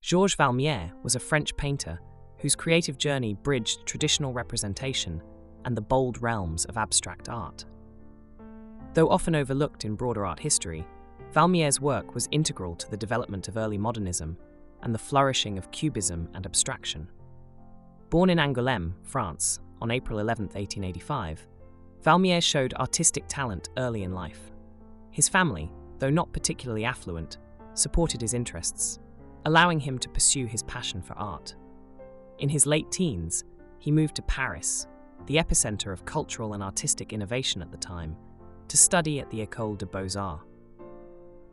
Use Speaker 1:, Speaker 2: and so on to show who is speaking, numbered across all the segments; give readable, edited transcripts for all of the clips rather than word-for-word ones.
Speaker 1: Georges Valmier was a French painter whose creative journey bridged traditional representation and the bold realms of abstract art. Though often overlooked in broader art history, Valmier's work was integral to the development of early modernism and the flourishing of Cubism and abstraction. Born in Angoulême, France, on April 11, 1885, Valmier showed artistic talent early in life. His family, though not particularly affluent, supported his interests, allowing him to pursue his passion for art. In his late teens, he moved to Paris, the epicenter of cultural and artistic innovation at the time, to study at the École de Beaux-Arts.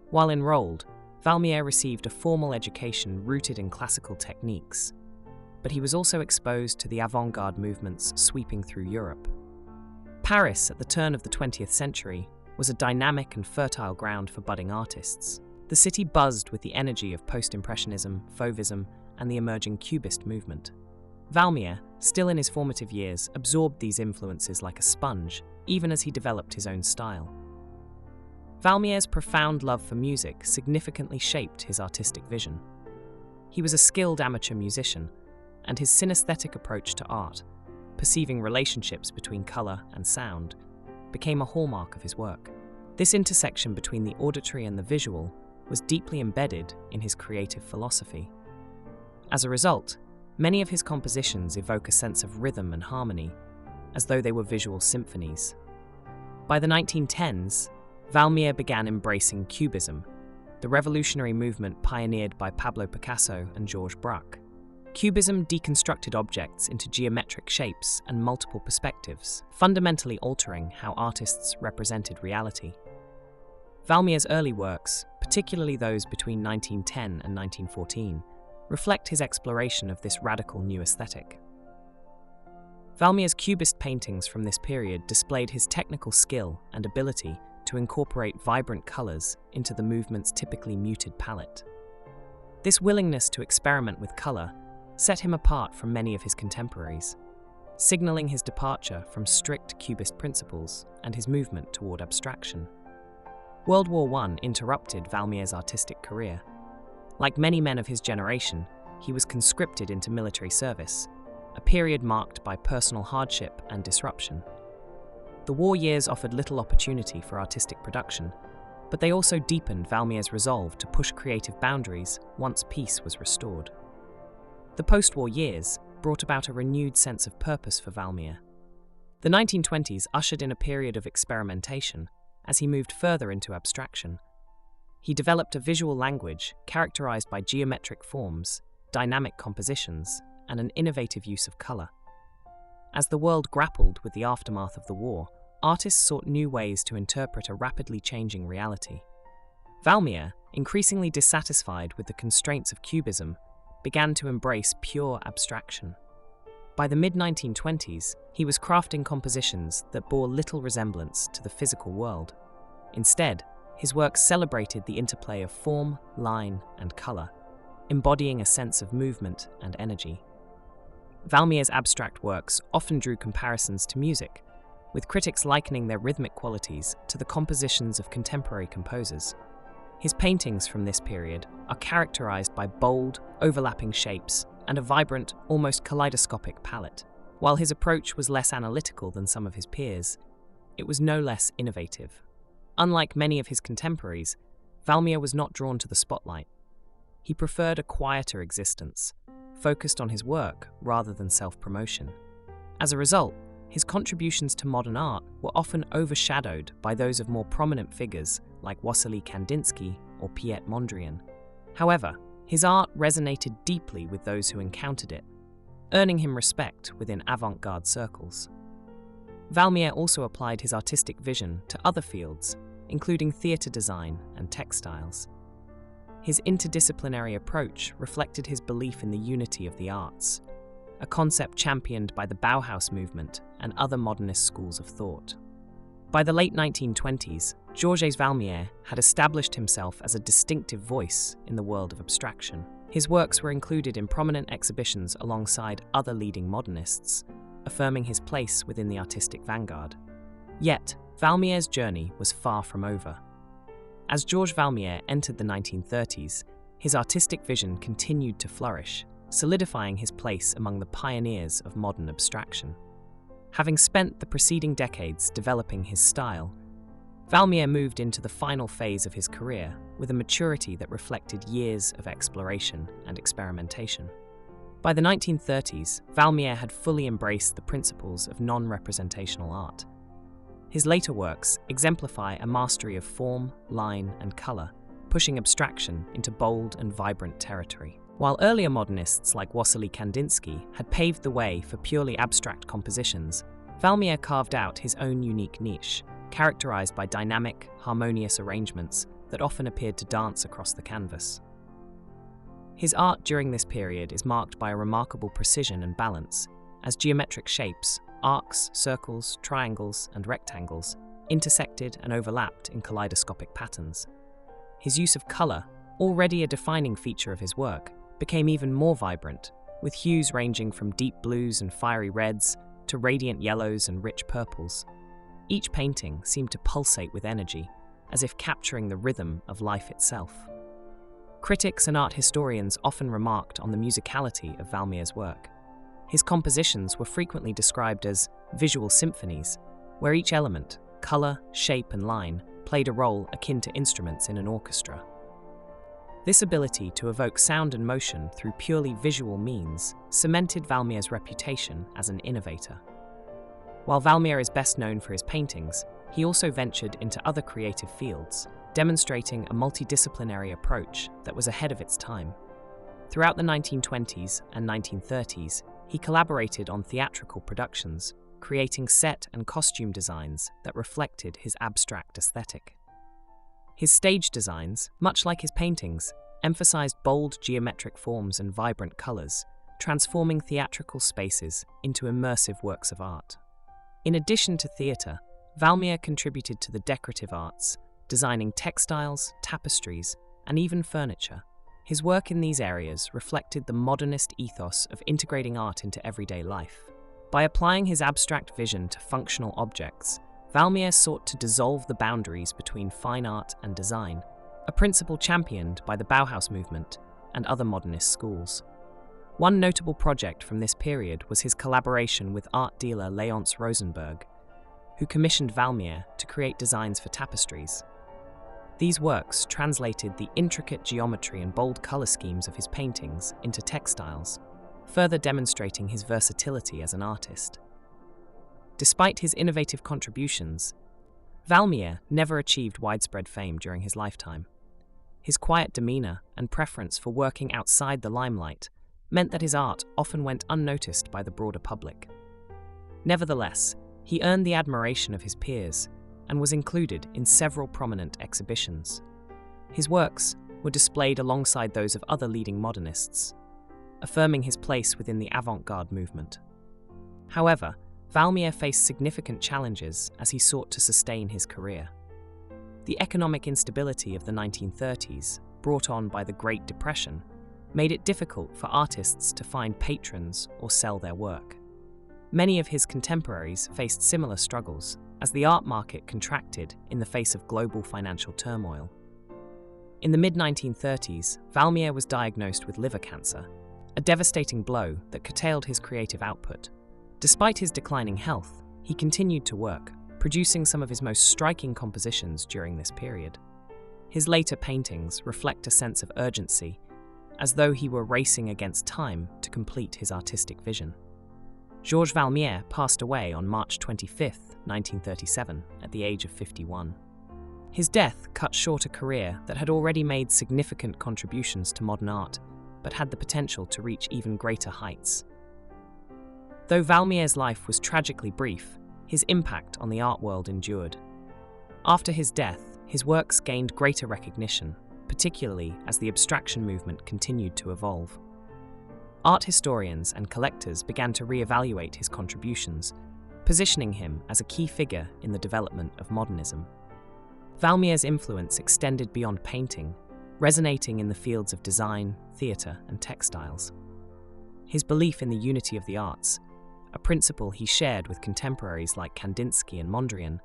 Speaker 1: While enrolled, Valmier received a formal education rooted in classical techniques, but he was also exposed to the avant-garde movements sweeping through Europe. Paris, at the turn of the 20th century, was a dynamic and fertile ground for budding artists. The city buzzed with the energy of post-Impressionism, Fauvism, and the emerging Cubist movement. Valmier, still in his formative years, absorbed these influences like a sponge, even as he developed his own style. Valmier's profound love for music significantly shaped his artistic vision. He was a skilled amateur musician, and his synesthetic approach to art, perceiving relationships between color and sound, became a hallmark of his work. This intersection between the auditory and the visual was deeply embedded in his creative philosophy. As a result, many of his compositions evoke a sense of rhythm and harmony, as though they were visual symphonies. By the 1910s, Valmier began embracing Cubism, the revolutionary movement pioneered by Pablo Picasso and Georges Braque. Cubism deconstructed objects into geometric shapes and multiple perspectives, fundamentally altering how artists represented reality. Valmier's early works, particularly those between 1910 and 1914, reflect his exploration of this radical new aesthetic. Valmier's Cubist paintings from this period displayed his technical skill and ability to incorporate vibrant colors into the movement's typically muted palette. This willingness to experiment with color set him apart from many of his contemporaries, signaling his departure from strict Cubist principles and his movement toward abstraction. World War I interrupted Valmier's artistic career. Like many men of his generation, he was conscripted into military service, a period marked by personal hardship and disruption. The war years offered little opportunity for artistic production, but they also deepened Valmier's resolve to push creative boundaries once peace was restored. The post-war years brought about a renewed sense of purpose for Valmier. The 1920s ushered in a period of experimentation as he moved further into abstraction. He developed a visual language characterized by geometric forms, dynamic compositions, and an innovative use of color. As the world grappled with the aftermath of the war, artists sought new ways to interpret a rapidly changing reality. Valmier, increasingly dissatisfied with the constraints of Cubism, began to embrace pure abstraction. By the mid-1920s, he was crafting compositions that bore little resemblance to the physical world. Instead, his work celebrated the interplay of form, line, and color, embodying a sense of movement and energy. Valmier's abstract works often drew comparisons to music, with critics likening their rhythmic qualities to the compositions of contemporary composers. His paintings from this period are characterized by bold, overlapping shapes and a vibrant, almost kaleidoscopic palette. While his approach was less analytical than some of his peers, it was no less innovative. Unlike many of his contemporaries, Valmier was not drawn to the spotlight. He preferred a quieter existence, focused on his work rather than self-promotion. As a result, his contributions to modern art were often overshadowed by those of more prominent figures like Wassily Kandinsky or Piet Mondrian. However, his art resonated deeply with those who encountered it, earning him respect within avant-garde circles. Valmier also applied his artistic vision to other fields, including theatre design and textiles. His interdisciplinary approach reflected his belief in the unity of the arts, a concept championed by the Bauhaus movement and other modernist schools of thought. By the late 1920s, Georges Valmier had established himself as a distinctive voice in the world of abstraction. His works were included in prominent exhibitions alongside other leading modernists, affirming his place within the artistic vanguard. Yet, Valmier's journey was far from over. As Georges Valmier entered the 1930s, his artistic vision continued to flourish, solidifying his place among the pioneers of modern abstraction. Having spent the preceding decades developing his style, Valmier moved into the final phase of his career with a maturity that reflected years of exploration and experimentation. By the 1930s, Valmier had fully embraced the principles of non-representational art. His later works exemplify a mastery of form, line, and color, pushing abstraction into bold and vibrant territory. While earlier modernists like Wassily Kandinsky had paved the way for purely abstract compositions, Valmier carved out his own unique niche, characterized by dynamic, harmonious arrangements that often appeared to dance across the canvas. His art during this period is marked by a remarkable precision and balance, as geometric shapes, arcs, circles, triangles, and rectangles, intersected and overlapped in kaleidoscopic patterns. His use of color, already a defining feature of his work, became even more vibrant, with hues ranging from deep blues and fiery reds to radiant yellows and rich purples. Each painting seemed to pulsate with energy, as if capturing the rhythm of life itself. Critics and art historians often remarked on the musicality of Valmier's work. His compositions were frequently described as visual symphonies, where each element, color, shape, and line, played a role akin to instruments in an orchestra. This ability to evoke sound and motion through purely visual means cemented Valmier's reputation as an innovator. While Valmier is best known for his paintings, he also ventured into other creative fields, demonstrating a multidisciplinary approach that was ahead of its time. Throughout the 1920s and 1930s, he collaborated on theatrical productions, creating set and costume designs that reflected his abstract aesthetic. His stage designs, much like his paintings, emphasized bold geometric forms and vibrant colors, transforming theatrical spaces into immersive works of art. In addition to theater, Valmier contributed to the decorative arts, designing textiles, tapestries, and even furniture. His work in these areas reflected the modernist ethos of integrating art into everyday life. By applying his abstract vision to functional objects, Valmier sought to dissolve the boundaries between fine art and design, a principle championed by the Bauhaus movement and other modernist schools. One notable project from this period was his collaboration with art dealer Léonce Rosenberg, who commissioned Valmier to create designs for tapestries. These works translated the intricate geometry and bold color schemes of his paintings into textiles, further demonstrating his versatility as an artist. Despite his innovative contributions, Valmier never achieved widespread fame during his lifetime. His quiet demeanor and preference for working outside the limelight meant that his art often went unnoticed by the broader public. Nevertheless, he earned the admiration of his peers and was included in several prominent exhibitions. His works were displayed alongside those of other leading modernists, affirming his place within the avant-garde movement. However, Valmier faced significant challenges as he sought to sustain his career. The economic instability of the 1930s, brought on by the Great Depression, made it difficult for artists to find patrons or sell their work. Many of his contemporaries faced similar struggles as the art market contracted in the face of global financial turmoil. In the mid-1930s, Valmier was diagnosed with liver cancer, a devastating blow that curtailed his creative output. Despite his declining health, he continued to work, producing some of his most striking compositions during this period. His later paintings reflect a sense of urgency, as though he were racing against time to complete his artistic vision. Georges Valmier passed away on March 25, 1937, at the age of 51. His death cut short a career that had already made significant contributions to modern art, but had the potential to reach even greater heights. Though Valmier's life was tragically brief, his impact on the art world endured. After his death, his works gained greater recognition, particularly as the abstraction movement continued to evolve. Art historians and collectors began to re-evaluate his contributions, positioning him as a key figure in the development of modernism. Valmier's influence extended beyond painting, resonating in the fields of design, theatre, and textiles. His belief in the unity of the arts, a principle he shared with contemporaries like Kandinsky and Mondrian,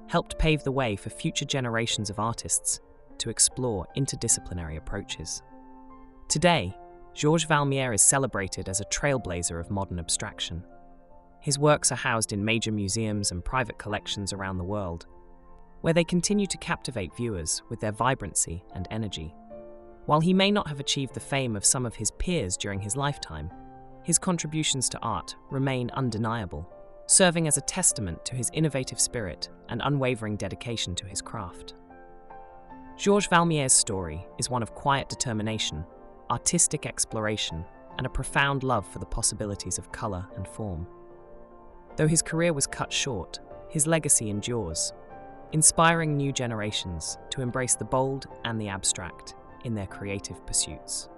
Speaker 1: helped pave the way for future generations of artists to explore interdisciplinary approaches. Today, Georges Valmier is celebrated as a trailblazer of modern abstraction. His works are housed in major museums and private collections around the world, where they continue to captivate viewers with their vibrancy and energy. While he may not have achieved the fame of some of his peers during his lifetime, his contributions to art remain undeniable, serving as a testament to his innovative spirit and unwavering dedication to his craft. Georges Valmier's story is one of quiet determination, artistic exploration, and a profound love for the possibilities of color and form. Though his career was cut short, his legacy endures, inspiring new generations to embrace the bold and the abstract in their creative pursuits.